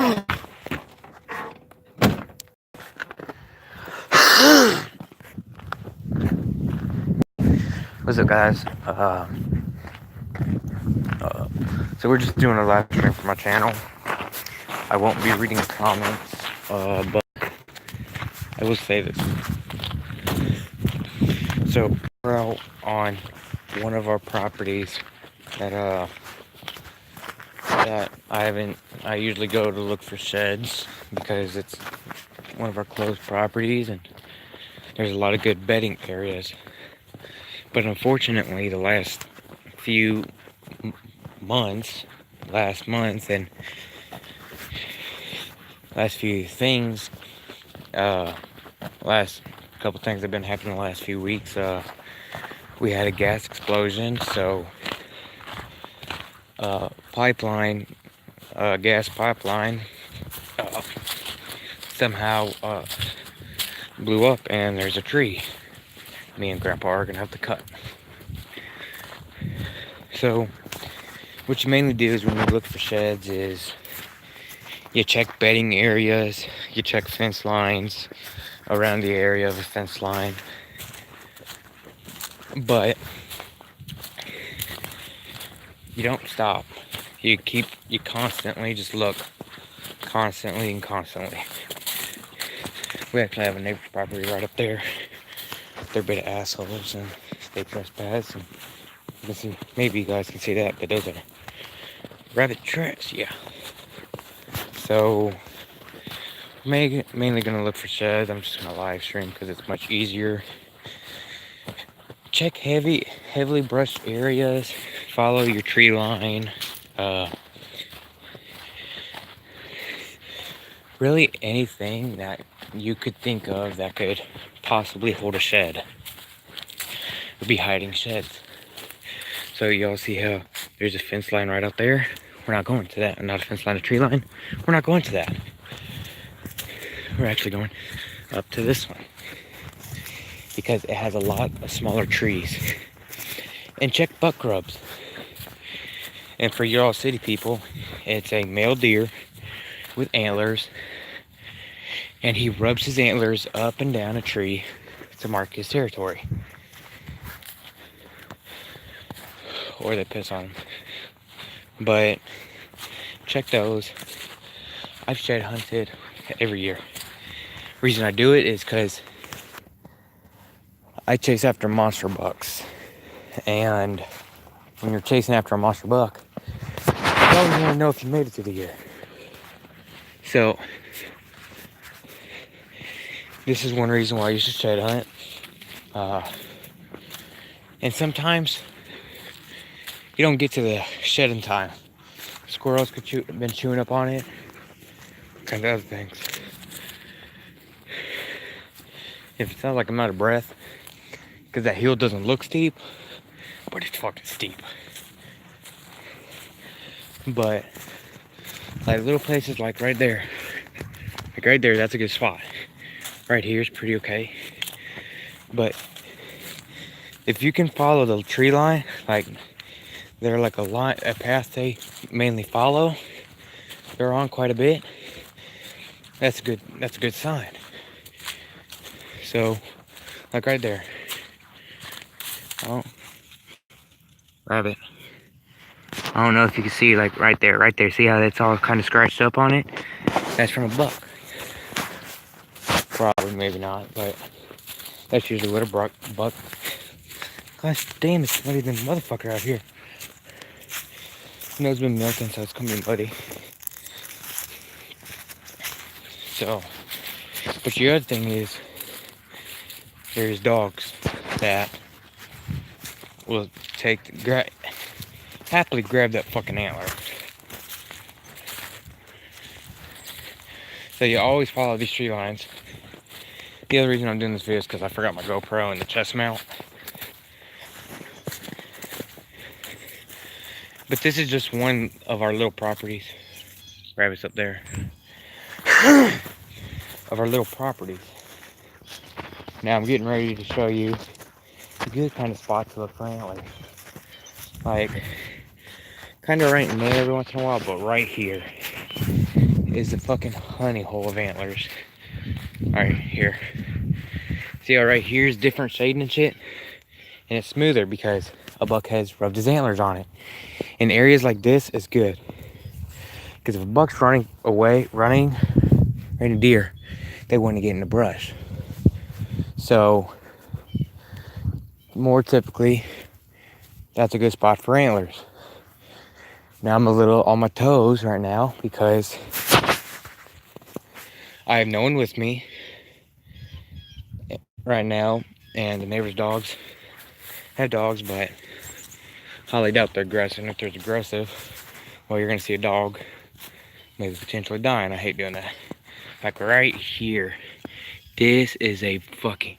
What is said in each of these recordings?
What's up, guys? So we're just doing a live stream for my channel. I won't be reading comments, but I will say this. So we're out on one of our properties that I usually go to look for sheds because it's one of our closed properties and there's a lot of good bedding areas. But unfortunately, the last few months, last month and last few things, last couple things have been happening the last few weeks. We had a gas explosion, so pipeline, gas pipeline, somehow blew up, and there's a tree. Me and Grandpa are gonna have to cut. So, what you mainly do is when you look for sheds is you check bedding areas, you check fence lines around the area of a fence line, but you don't stop. You constantly just look, constantly and constantly. We actually have a neighbor's property right up there. They're a bit of assholes and they trespass, and you can see, maybe you guys can see that, but those are rabbit tracks, yeah. So, mainly gonna look for sheds. I'm just gonna live stream because it's much easier. Check heavily brushed areas. Follow your tree line. Really anything that you could think of that could possibly hold a shed would be hiding sheds. So y'all see how there's a fence line right out there? We're not going to that. Not a fence line, a tree line. We're not going to that. We're actually going up to this one because it has a lot of smaller trees. And check buck grubs. And for y'all city people, it's a male deer with antlers, and he rubs his antlers up and down a tree to mark his territory. Or they piss on him. But check those. I've shed hunted every year. Reason I do it is because I chase after monster bucks, and when you're chasing after a monster buck, you don't even know if you made it through the year. So this is one reason why you should shed hunt. And sometimes you don't get to the shed in time. Squirrels could been chewing up on it, and other things. If it sounds like I'm out of breath, because that hill doesn't look steep, but it's fucking steep. But like little places like right there, that's a good spot. Right here is pretty okay. But if you can follow the tree line, like they're like a path they mainly follow, they're on quite a bit. That's a good sign. So, like right there. Oh, rabbit. I don't know if you can see, like right there. See how that's all kind of scratched up on it? That's from a buck. Probably, maybe not, but that's usually what a buck. Gosh damn, it's muddy than motherfucker out here. You know, it's been milking, so it's gonna be muddy. So, but the other thing is, there's dogs that will happily grab that fucking antler. So you always follow these tree lines. The other reason I'm doing this video is because I forgot my GoPro and the chest mount. But this is just one of our little properties. Rabbits up there. Of our little properties. Now I'm getting ready to show you a good kind of spot to look for antlers. Like, kind of right in there every once in a while, but right here is the fucking honey hole of antlers. Alright, here. See how right here is different shading and shit? And it's smoother because a buck has rubbed his antlers on it. In areas like this, it's good. Because if a buck's running away, running a deer, they want to get in the brush. So, more typically, that's a good spot for antlers. Now I'm a little on my toes right now because I have no one with me right now, and the neighbor's dogs have dogs, but I highly doubt they're aggressive. And if they're aggressive, well, you're gonna see a dog maybe potentially dying. I hate doing that. Like right here, this is a fucking,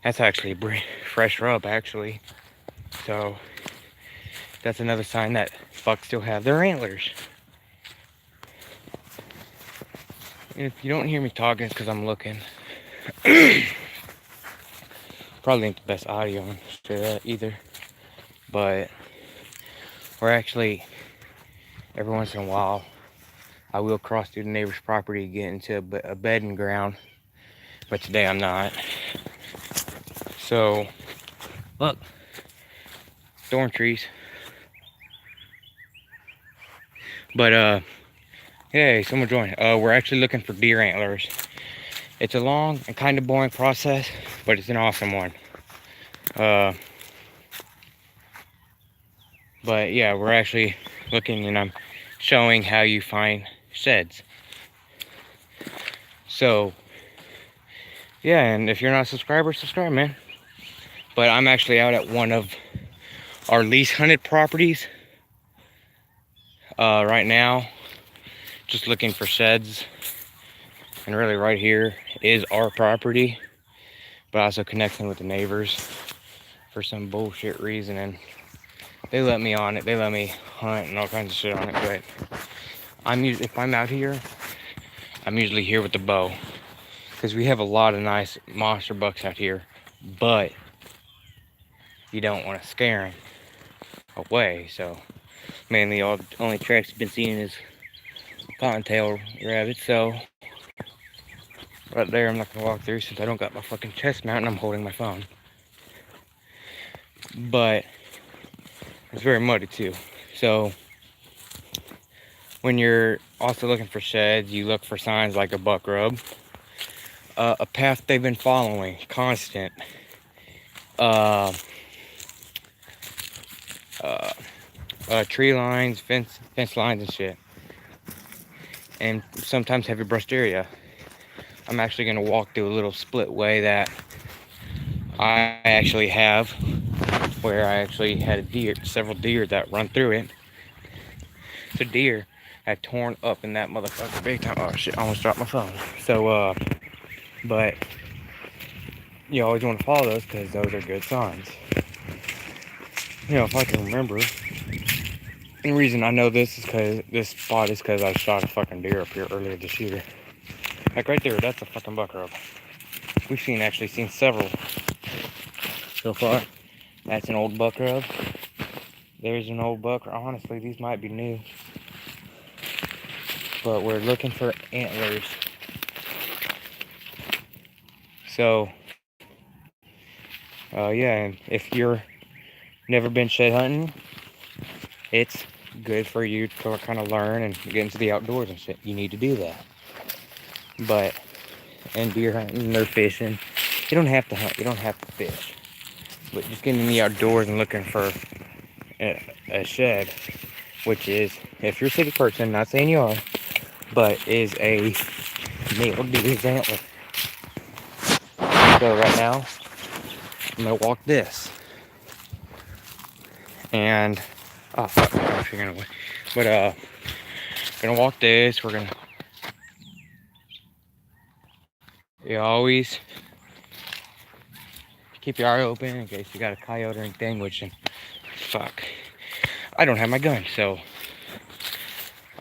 that's actually a fresh rub actually. So that's another sign that bucks still have their antlers. And if you don't hear me talking, it's because I'm looking. Probably ain't the best audio on that either. But we're actually, every once in a while, I will cross through the neighbor's property to get into a bedding ground. But today I'm not. So, look, thorn trees. But, hey, someone joined. We're actually looking for deer antlers. It's a long and kind of boring process, but it's an awesome one. But yeah, we're actually looking, and I'm showing how you find sheds. So, yeah, and if you're not a subscriber, subscribe, man. But I'm actually out at one of our least hunted properties right now, just looking for sheds. And really right here is our property, but also connecting with the neighbors for some bullshit reason. And they let me on it. They let me hunt and all kinds of shit on it. But if I'm out here, I'm usually here with the bow, because we have a lot of nice monster bucks out here, but you don't want to scare them away. So mainly only tracks you've been seeing is cottontail rabbits. So right there, I'm not gonna walk through since I don't got my fucking chest mount and I'm holding my phone. But it's very muddy too. So when you're also looking for sheds, you look for signs like a buck rub, a path they've been following, constant, tree lines, fence lines and shit, and sometimes heavy brushed area. I'm actually gonna walk through a little split way that I actually have, where I actually had several deer that run through it. The deer had torn up in that motherfucker big time. Oh shit, I almost dropped my phone. So but you always want to follow those because those are good signs. You know, if I can remember. The reason I know this spot is because I shot a fucking deer up here earlier this year. Like right there, that's a fucking buck rub. We've actually seen several so far. That's an old buck rub. There's an old buck. Honestly, these might be new. But we're looking for antlers. So, yeah, and if you're never been shed hunting, it's good for you to kind of learn and get into the outdoors and shit. You need to do that. But, and deer hunting or fishing, you don't have to hunt, you don't have to fish. But just getting in the outdoors and looking for a shed, which is, if you're a city person, not saying you are, but is a male deer's antler. So right now, I'm gonna walk this. And, oh fuck, I'm figuring out a way. But, gonna walk this, you always keep your eye open in case you got a coyote or anything, which, fuck, I don't have my gun, so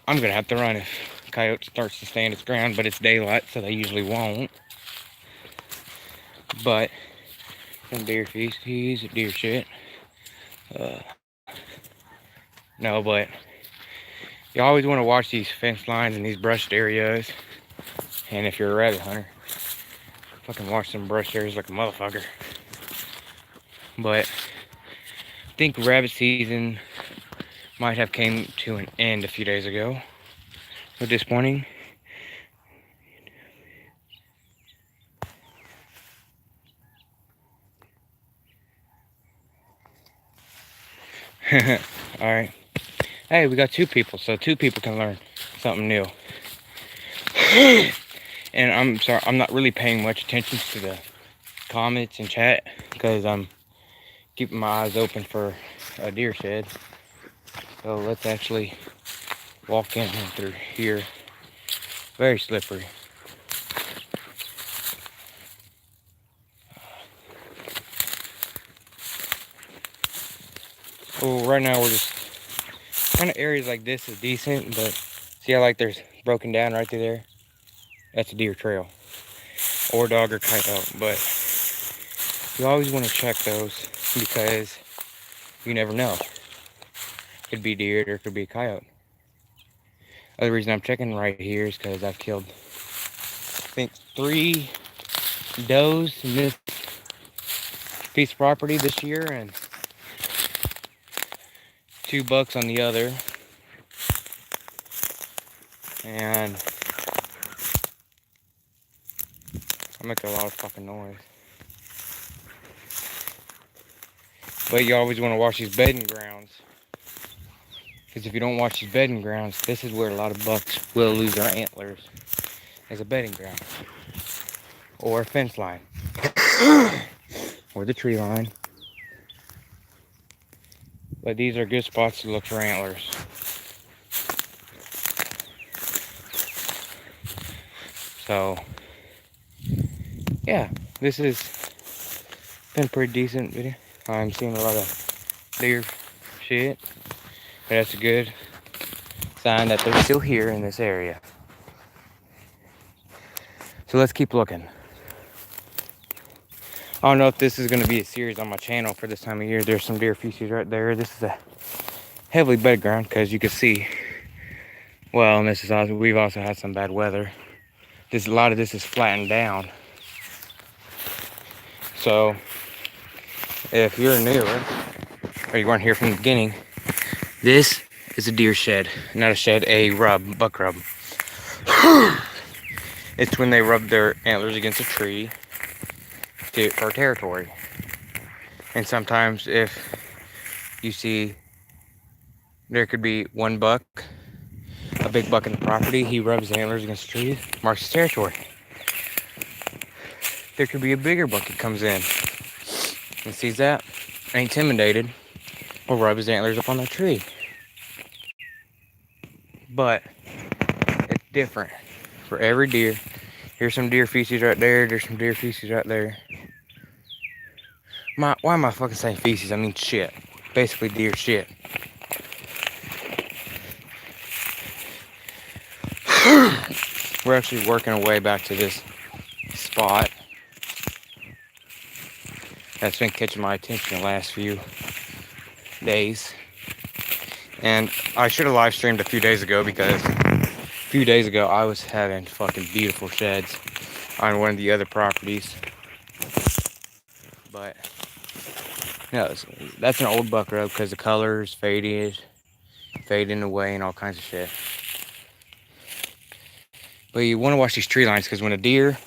I'm gonna have to run if a coyote starts to stand its ground, but it's daylight, so they usually won't. But some deer feces, deer shit. No, but You always want to watch these fence lines and these brushed areas. And if you're a rabbit hunter, fucking watch some brushed areas like a motherfucker. But I think rabbit season might have came to an end a few days ago. So disappointing. Alright. Hey, we got 2 people, so 2 people can learn something new. And I'm sorry, I'm not really paying much attention to the comments and chat because I'm keeping my eyes open for a deer shed. So let's actually walk in through here. Very slippery. Well, right now we're just kind of areas like this is decent, but see how like there's broken down right through there? That's a deer trail or dog or coyote, but you always want to check those because you never know. Could be deer or it could be a coyote. Other reason I'm checking right here is because I've killed, I think, 3 does in this piece of property this year and 2 bucks on the other. And I make a lot of fucking noise. But you always want to watch these bedding grounds. Because if you don't watch these bedding grounds, this is where a lot of bucks will lose their antlers. As a bedding ground. Or a fence line. Or the tree line. But these are good spots to look for antlers. So, yeah, this has been a pretty decent video. I'm seeing a lot of deer shit. But that's a good sign that they're still here in this area. So let's keep looking. I don't know if this is going to be a series on my channel for this time of year. There's some deer feces right there. This is a heavily bedded ground because you can see, well, and this is also, we've also had some bad weather. A lot of this is flattened down. So if you're newer or you weren't here from the beginning, this is a deer shed, not a shed, a rub, buck rub. It's when they rub their antlers against a tree for territory. And sometimes if you see there could be 1 buck, a big buck in the property, he rubs his antlers against the tree, marks his territory. There could be a bigger buck that comes in and sees that, ain't intimidated, will rub his antlers up on that tree. But it's different for every deer. Here's some deer feces right there. There's some deer feces right there. Why am I fucking saying feces? I mean shit. Basically deer shit. We're actually working our way back to this spot that's been catching my attention the last few days. And I should have live streamed a few days ago because a few days ago I was having fucking beautiful sheds on one of the other properties. But no, that's an old buck rub because the colors fading away and all kinds of shit. But you want to watch these tree lines because when a deer,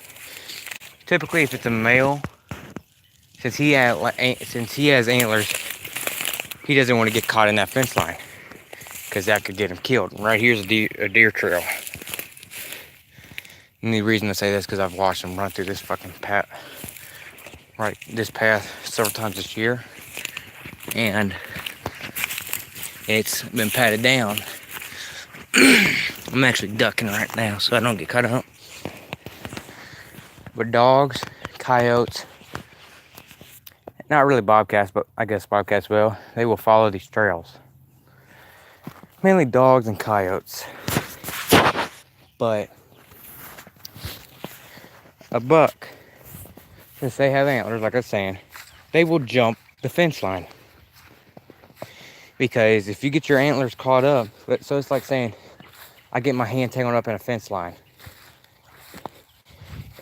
typically if it's a male, since he has antlers, he doesn't want to get caught in that fence line because that could get him killed. And right here's a deer trail. And the reason I say this is because I've watched them run through this fucking path, this path several times this year, and it's been patted down. I'm actually ducking right now so I don't get cut up. But dogs, coyotes, not really bobcats, but I guess bobcats will. They will follow these trails. Mainly dogs and coyotes. But a buck, since they have antlers, like I was saying, they will jump the fence line. Because if you get your antlers caught up, so it's like saying I get my hand tangled up in a fence line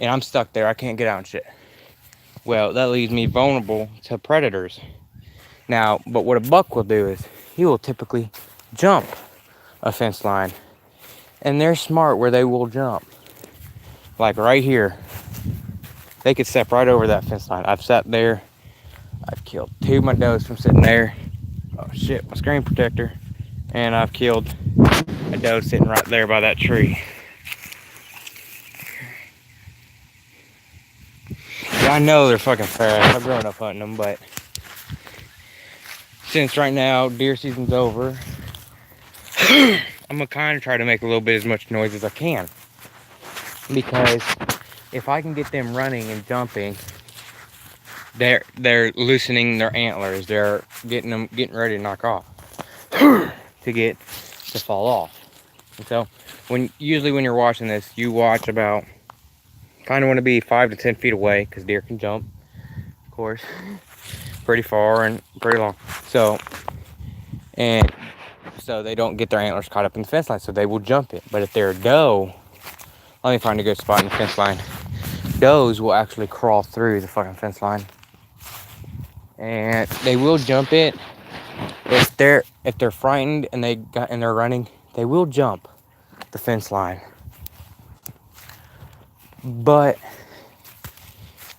and I'm stuck there, I can't get out and shit. Well, that leaves me vulnerable to predators. Now, but what a buck will do is he will typically jump a fence line, and they're smart where they will jump. Like right here, they could step right over that fence line. I've sat there, I've killed 2 of my does from sitting there. Oh shit, my screen protector. And I've killed a doe sitting right there by that tree. Yeah, I know they're fucking fast. I've grown up hunting them, but since right now deer season's over, I'm gonna kind of try to make a little bit as much noise as I can. Because if I can get them running and jumping, they're loosening their antlers. They're getting ready to knock off to fall off. And so usually when you're watching this, you watch about, kind of want to be 5 to 10 feet away, because deer can jump, of course, pretty far and pretty long. So they don't get their antlers caught up in the fence line, so they will jump it. But if they're a doe, let me find a good spot in the fence line. Does will actually crawl through the fucking fence line, and they will jump it. If they're frightened and they're running, they will jump the fence line. But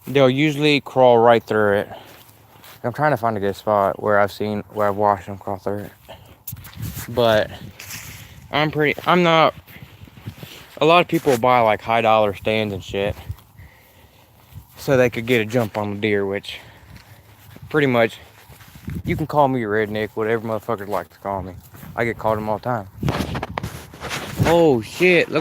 they'll usually crawl right through it. I'm trying to find a good spot where I've watched them crawl through it. But I'm not. A lot of people buy like high dollar stands and shit, so they could get a jump on the deer, which pretty much, you can call me a redneck, whatever motherfuckers like to call me. I get called them all the time. Oh shit, look.